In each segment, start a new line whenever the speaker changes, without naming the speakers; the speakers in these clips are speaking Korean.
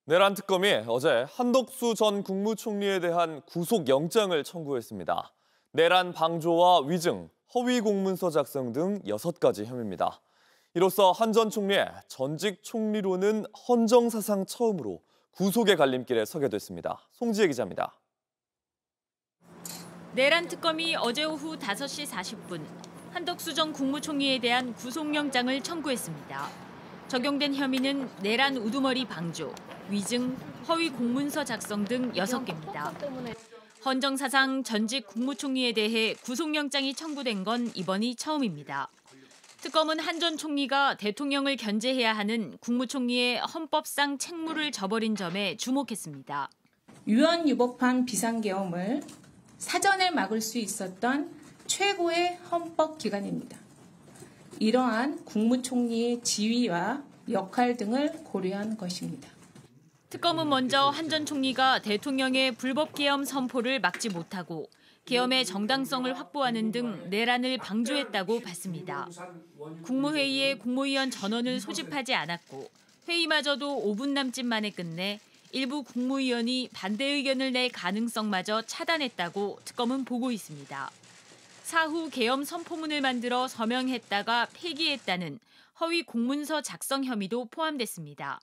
내란 특검이 어제 한덕수 전 국무총리에 대한 구속영장을 청구했습니다. 내란 방조와 위증, 허위 공문서 작성 등 6가지 혐의입니다. 이로써 한 전 총리의 전직 총리로는 헌정사상 처음으로 구속의 갈림길에 서게 됐습니다. 송지혜 기자입니다.
내란 특검이 어제 오후 5시 40분 한덕수 전 국무총리에 대한 구속영장을 청구했습니다. 적용된 혐의는 내란 우두머리 방조, 위증, 허위 공문서 작성 등 6개입니다. 헌정사상 전직 국무총리에 대해 구속영장이 청구된 건 이번이 처음입니다. 특검은 한 전 총리가 대통령을 견제해야 하는 국무총리의 헌법상 책무를 저버린 점에 주목했습니다.
유언유복한 비상계엄을 사전에 막을 수 있었던 최고의 헌법기관입니다. 이러한 국무총리의 지위와 역할 등을 고려한 것입니다.
특검은 먼저 한 전 총리가 대통령의 불법 계엄 선포를 막지 못하고 계엄의 정당성을 확보하는 등 내란을 방조했다고 봤습니다. 국무회의에 국무위원 전원을 소집하지 않았고 회의마저도 5분 남짓 만에 끝내 일부 국무위원이 반대 의견을 낼 가능성마저 차단했다고 특검은 보고 있습니다. 사후 계엄 선포문을 만들어 서명했다가 폐기했다는 허위 공문서 작성 혐의도 포함됐습니다.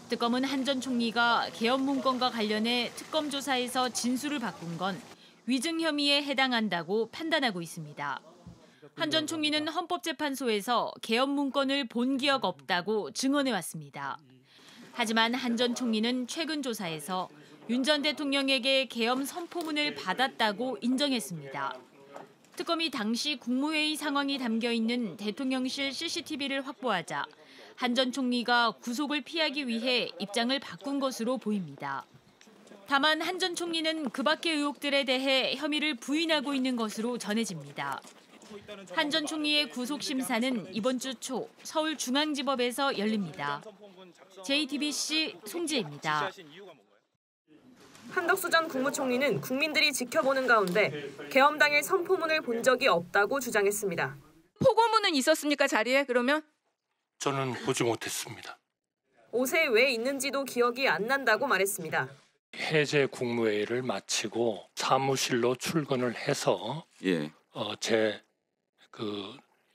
특검은 한 전 총리가 계엄 문건과 관련해 특검 조사에서 진술을 바꾼 건 위증 혐의에 해당한다고 판단하고 있습니다. 한 전 총리는 헌법재판소에서 계엄 문건을 본 기억 없다고 증언해왔습니다. 하지만 한 전 총리는 최근 조사에서 윤 전 대통령에게 계엄 선포문을 받았다고 인정했습니다. 특검이 당시 국무회의 상황이 담겨 있는 대통령실 CCTV를 확보하자 한 전 총리가 구속을 피하기 위해 입장을 바꾼 것으로 보입니다. 다만 한 전 총리는 그 밖의 의혹들에 대해 혐의를 부인하고 있는 것으로 전해집니다. 한 전 총리의 구속 심사는 이번 주 초 서울중앙지법에서 열립니다. JTBC 송지혜입니다.
한덕수 전 국무총리는 국민들이 지켜보는 가운데 계엄 당일 선포문을 본 적이 없다고 주장했습니다.
포고문은 있었습니까, 자리에 그러면?
저는 보지 못했습니다.
옷에 왜 있는지도 기억이 안 난다고 말했습니다.
해제 국무회의를 마치고 사무실로 출근을 해서 제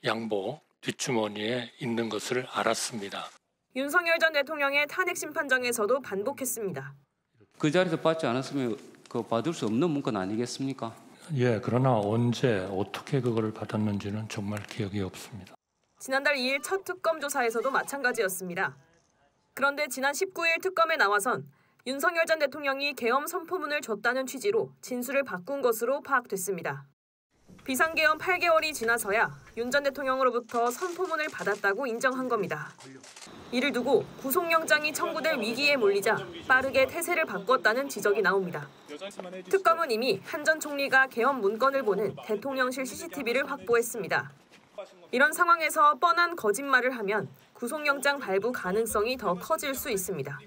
양복 뒷주머니에 있는 것을 알았습니다.
윤석열 전 대통령의 탄핵 심판정에서도 반복했습니다.
그 자리에서 받지 않았으면 받을 수 없는 문건 아니겠습니까?
예, 그러나 언제 어떻게 그걸 받았는지는 정말 기억이 없습니다.
지난달 2일 첫 특검 조사에서도 마찬가지였습니다. 그런데 지난 19일 특검에 나와선 윤석열 전 대통령이 계엄 선포문을 줬다는 취지로 진술을 바꾼 것으로 파악됐습니다. 비상계엄 8개월이 지나서야 윤 전 대통령으로부터 선포문을 받았다고 인정한 겁니다. 이를 두고 구속영장이 청구될 위기에 몰리자 빠르게 태세를 바꿨다는 지적이 나옵니다. 특검은 이미 한 전 총리가 계엄 문건을 보는 대통령실 CCTV를 확보했습니다. 이런 상황에서 뻔한 거짓말을 하면 구속영장 발부 가능성이 더 커질 수 있습니다.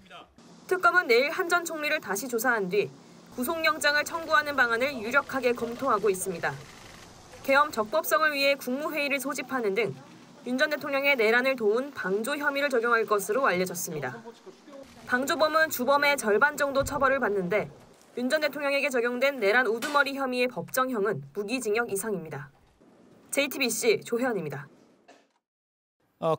특검은 내일 한 전 총리를 다시 조사한 뒤 구속영장을 청구하는 방안을 유력하게 검토하고 있습니다. 계엄 적법성을 위해 국무회의를 소집하는 등 윤 전 대통령의 내란을 도운 방조 혐의를 적용할 것으로 알려졌습니다. 방조범은 주범의 절반 정도 처벌을 받는데 윤 전 대통령에게 적용된 내란 우두머리 혐의의 법정형은 무기징역 이상입니다. JTBC 조혜연입니다.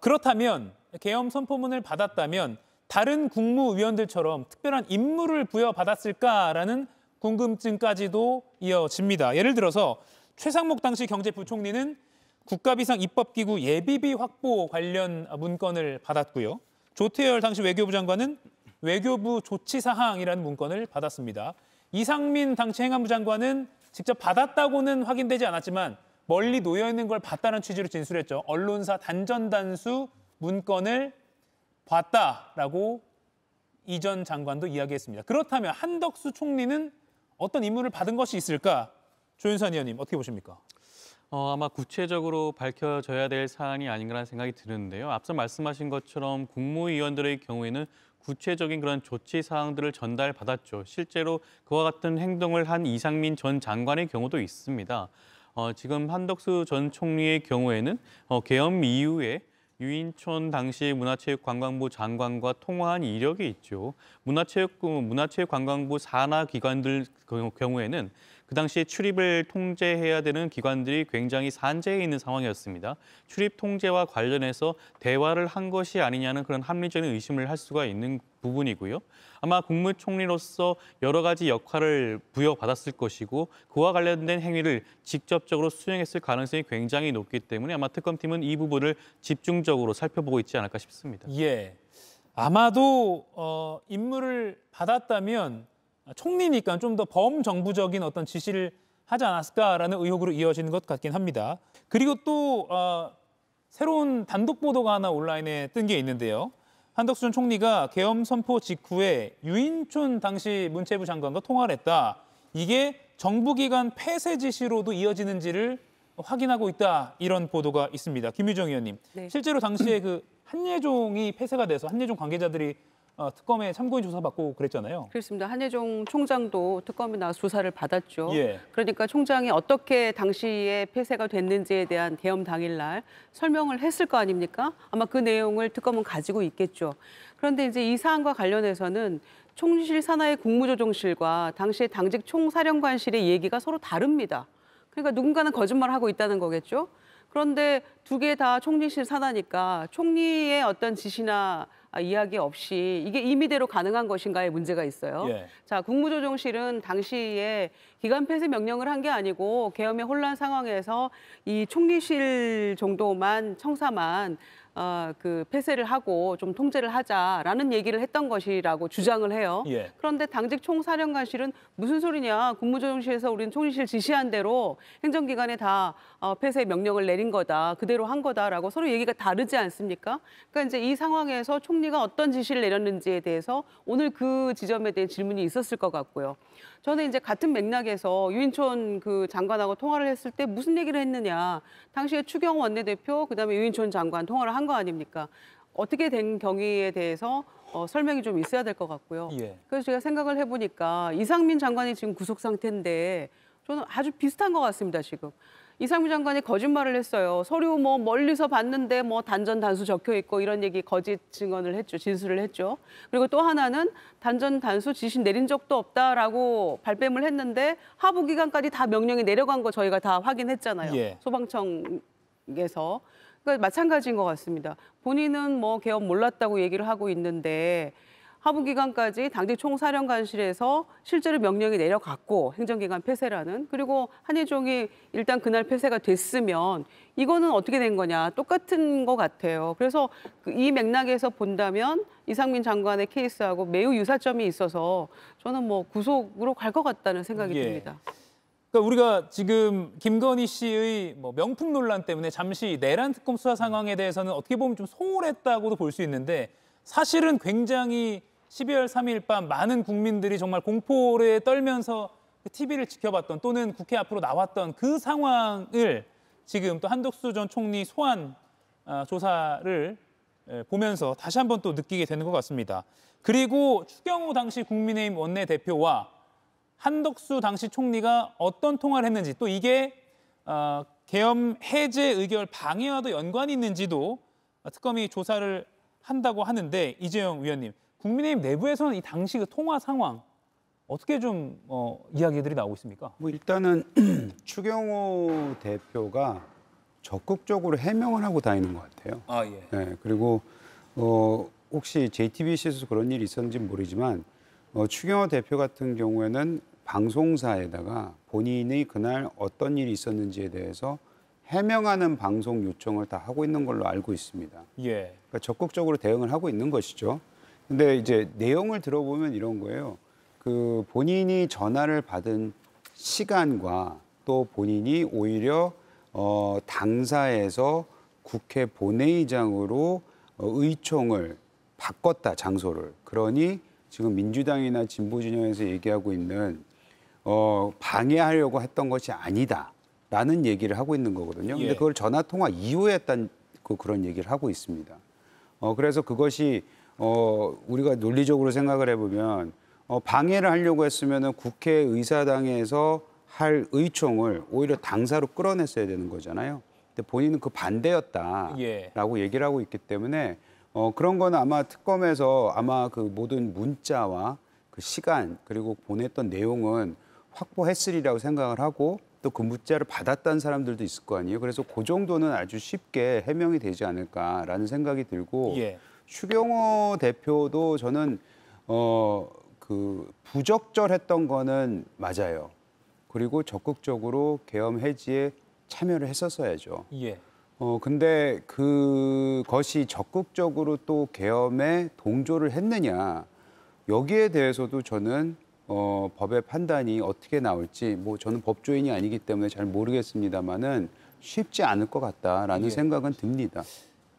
그렇다면 계엄 선포문을 받았다면 다른 국무위원들처럼 특별한 임무를 부여받았을까라는 궁금증까지도 이어집니다. 예를 들어서 최상목 당시 경제부총리는 국가비상입법기구 예비비 확보 관련 문건을 받았고요. 조태열 당시 외교부 장관은 외교부 조치사항이라는 문건을 받았습니다. 이상민 당시 행안부 장관은 직접 받았다고는 확인되지 않았지만 멀리 놓여있는 걸 봤다는 취지로 진술했죠. 언론사 단전단수 문건을 봤다라고 이 전 장관도 이야기했습니다. 그렇다면 한덕수 총리는 어떤 임무를 받은 것이 있을까? 조윤선 의원님 어떻게 보십니까?
아마 구체적으로 밝혀져야 될 사안이 아닌가라는 생각이 드는데요. 앞서 말씀하신 것처럼 국무위원들의 경우에는 구체적인 그런 조치 사항들을 전달받았죠. 실제로 그와 같은 행동을 한 이상민 전 장관의 경우도 있습니다. 지금 한덕수 전 총리의 경우에는 계엄 이후에 유인촌 당시 문화체육관광부 장관과 통화한 이력이 있죠. 문화체육관광부 산하 기관들 경우에는 그 당시에 출입을 통제해야 되는 기관들이 굉장히 산재해 있는 상황이었습니다. 출입 통제와 관련해서 대화를 한 것이 아니냐는 그런 합리적인 의심을 할 수가 있는 부분이고요. 아마 국무총리로서 여러 가지 역할을 부여받았을 것이고 그와 관련된 행위를 직접적으로 수행했을 가능성이 굉장히 높기 때문에 아마 특검팀은 이 부분을 집중적으로 살펴보고 있지 않을까 싶습니다.
예, 아마도 임무를 받았다면 총리니까 좀 더 범정부적인 어떤 지시를 하지 않았을까라는 의혹으로 이어지는 것 같긴 합니다. 그리고 또 새로운 단독 보도가 하나 온라인에 뜬 게 있는데요. 한덕수 전 총리가 계엄 선포 직후에 유인촌 당시 문체부 장관과 통화를 했다. 이게 정부기관 폐쇄 지시로도 이어지는지를 확인하고 있다. 이런 보도가 있습니다. 김유정 의원님,
네.
실제로 당시에 그 한예종이 폐쇄가 돼서 한예종 관계자들이 특검에 참고인 조사받고 그랬잖아요.
그렇습니다. 한예종 총장도 특검에 나와서 조사를 받았죠.
예.
그러니까 총장이 어떻게 당시에 폐쇄가 됐는지에 대한 계엄 당일날 설명을 했을 거 아닙니까? 아마 그 내용을 특검은 가지고 있겠죠. 그런데 이제 이 사안과 관련해서는 총리실 산하의 국무조정실과 당시의 당직 총사령관실의 얘기가 서로 다릅니다. 그러니까 누군가는 거짓말을 하고 있다는 거겠죠. 그런데 두 개 다 총리실 산하니까 총리의 어떤 지시나 이야기 없이 이게 임의대로 가능한 것인가에 문제가 있어요.
예.
자, 국무조정실은 당시에 기관 폐쇄 명령을 한 게 아니고 계엄의 혼란 상황에서 이 총리실 정도만 청사만 그 폐쇄를 하고 좀 통제를 하자라는 얘기를 했던 것이라고 주장을 해요.
예.
그런데 당직 총사령관실은 무슨 소리냐. 국무조정실에서 우리는 총리실 지시한 대로 행정기관에 다 폐쇄 명령을 내린 거다. 그대로 한 거다라고 서로 얘기가 다르지 않습니까? 그러니까 이제 이 상황에서 총리가 어떤 지시를 내렸는지에 대해서 오늘 그 지점에 대한 질문이 있었을 것 같고요. 저는 이제 같은 맥락에서 유인촌 그 장관하고 통화를 했을 때 무슨 얘기를 했느냐. 당시에 추경호 원내대표, 그다음에 유인촌 장관 통화를 한 거 아닙니까? 어떻게 된 경위에 대해서 설명이 좀 있어야 될 것 같고요.
예.
그래서 제가 생각을 해보니까 이상민 장관이 지금 구속 상태인데 저는 아주 비슷한 것 같습니다, 지금. 이상민 장관이 거짓말을 했어요. 서류 뭐 멀리서 봤는데 뭐 단전 단수 적혀 있고 이런 얘기 거짓 증언을 했죠. 진술을 했죠. 그리고 또 하나는 단전 단수 지시 내린 적도 없다라고 발뺌을 했는데 하부 기관까지 다 명령이 내려간 거 저희가 다 확인했잖아요.
예.
소방청에서. 그러니까 마찬가지인 것 같습니다. 본인은 뭐 계엄 몰랐다고 얘기를 하고 있는데 하부기관까지 당직 총사령관실에서 실제로 명령이 내려갔고 행정기관 폐쇄라는 그리고 한예종이 일단 그날 폐쇄가 됐으면 이거는 어떻게 된 거냐 똑같은 것 같아요. 그래서 이 맥락에서 본다면 이상민 장관의 케이스하고 매우 유사점이 있어서 저는 뭐 구속으로 갈 것 같다는 생각이 듭니다.
그러니까 우리가 지금 김건희 씨의 뭐 명품 논란 때문에 잠시 내란 특검 수사 상황에 대해서는 어떻게 보면 좀 소홀했다고도 볼 수 있는데 사실은 굉장히 12월 3일 밤 많은 국민들이 정말 공포에 떨면서 TV를 지켜봤던 또는 국회 앞으로 나왔던 그 상황을 지금 또 한덕수 전 총리 소환 조사를 보면서 다시 한번 또 느끼게 되는 것 같습니다. 그리고 추경호 당시 국민의힘 원내대표와 한덕수 당시 총리가 어떤 통화를 했는지 또 이게 계엄 해제 의결 방해와도 연관이 있는지도 특검이 조사를 한다고 하는데 이재용 위원님, 국민의힘 내부에서는 이 당시 그 통화 상황 어떻게 좀 이야기들이 나오고 있습니까?
뭐 일단은 추경호 대표가 적극적으로 해명을 하고 다니는 것 같아요.
아 예.
네, 그리고 혹시 JTBC에서 그런 일이 있었는지 모르지만 추경호 대표 같은 경우에는 방송사에다가 본인이 그날 어떤 일이 있었는지에 대해서 해명하는 방송 요청을 다 하고 있는 걸로 알고 있습니다.
예.
그러니까 적극적으로 대응을 하고 있는 것이죠. 근데 이제 내용을 들어보면 이런 거예요. 그 본인이 전화를 받은 시간과 또 본인이 오히려 당사에서 국회 본회의장으로 의총을 바꿨다, 장소를. 그러니 지금 민주당이나 진보 진영에서 얘기하고 있는 방해하려고 했던 것이 아니다라는 얘기를 하고 있는 거거든요. 근데 그걸 전화 통화 이후에 했던 그런 얘기를 하고 있습니다. 그래서 그것이 우리가 논리적으로 생각을 해보면 방해를 하려고 했으면은 국회의사당에서 할 의총을 오히려 당사로 끌어냈어야 되는 거잖아요. 근데 본인은 그 반대였다라고 얘기를 하고 있기 때문에 그런 거는 아마 특검에서 아마 그 모든 문자와 그 시간 그리고 보냈던 내용은 확보했으리라고 생각을 하고 또 그 문자를 받았다는 사람들도 있을 거 아니에요. 그래서 그 정도는 아주 쉽게 해명이 되지 않을까라는 생각이 들고 추경호 대표도 저는 그 부적절했던 거는 맞아요. 그리고 적극적으로 계엄 해지에 참여를 했었어야죠. 근데 그것이 적극적으로 또 계엄에 동조를 했느냐 여기에 대해서도 저는 법의 판단이 어떻게 나올지 뭐 저는 법조인이 아니기 때문에 잘 모르겠습니다만은 쉽지 않을 것 같다라는 생각은 듭니다.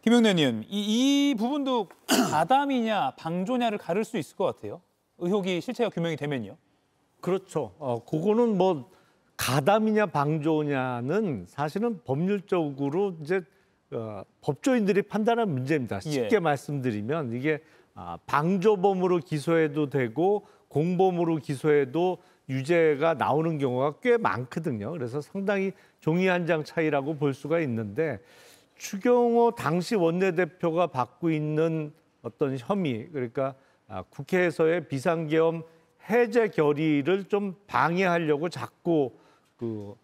김영란 의원, 이 부분도 가담이냐 방조냐를 가를 수 있을 것 같아요. 의혹이 실체가 규명이 되면요.
그렇죠. 그거는 뭐 가담이냐 방조냐는 사실은 법률적으로 이제 법조인들이 판단한 문제입니다. 쉽게 말씀드리면 이게 방조범으로 기소해도 되고 공범으로 기소해도 유죄가 나오는 경우가 꽤 많거든요. 그래서 상당히 종이 한 장 차이라고 볼 수가 있는데 추경호 당시 원내대표가 받고 있는 어떤 혐의, 그러니까 국회에서의 비상계엄 해제 결의를 좀 방해하려고 자꾸 그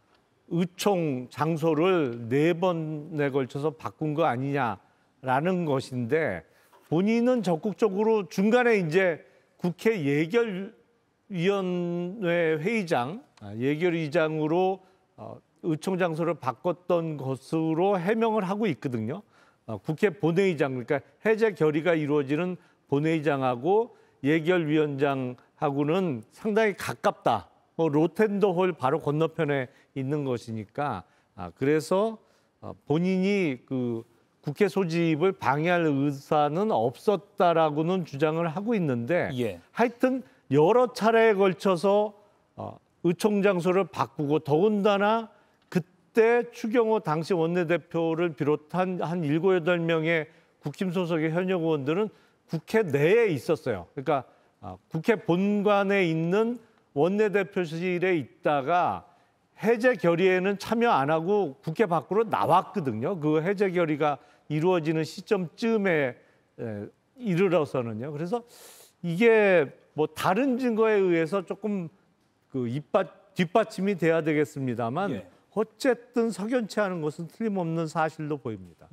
의총 장소를 4번에 걸쳐서 바꾼 거 아니냐라는 것인데 본인은 적극적으로 중간에 이제 국회 예결위원회 회의장, 예결위장으로 의총 장소를 바꿨던 것으로 해명을 하고 있거든요. 국회 본회의장, 그러니까 해제 결의가 이루어지는 본회의장하고 예결위원장하고는 상당히 가깝다. 로텐더홀 바로 건너편에 있는 것이니까 그래서 본인이 그 국회 소집을 방해할 의사는 없었다라고는 주장을 하고 있는데 하여튼 여러 차례에 걸쳐서 의총 장소를 바꾸고 더군다나 그때 추경호 당시 원내대표를 비롯한 한 7, 8명의 국힘 소속의 현역 의원들은 국회 내에 있었어요. 그러니까 국회 본관에 있는 원내대표실에 있다가 해제 결의에는 참여 안 하고 국회 밖으로 나왔거든요. 그 해제 결의가 이루어지는 시점쯤에 이르러서는요. 그래서 이게 뭐 다른 증거에 의해서 조금 그 뒷받침이 돼야 되겠습니다만 어쨌든 석연치 않은 것은 틀림없는 사실로 보입니다.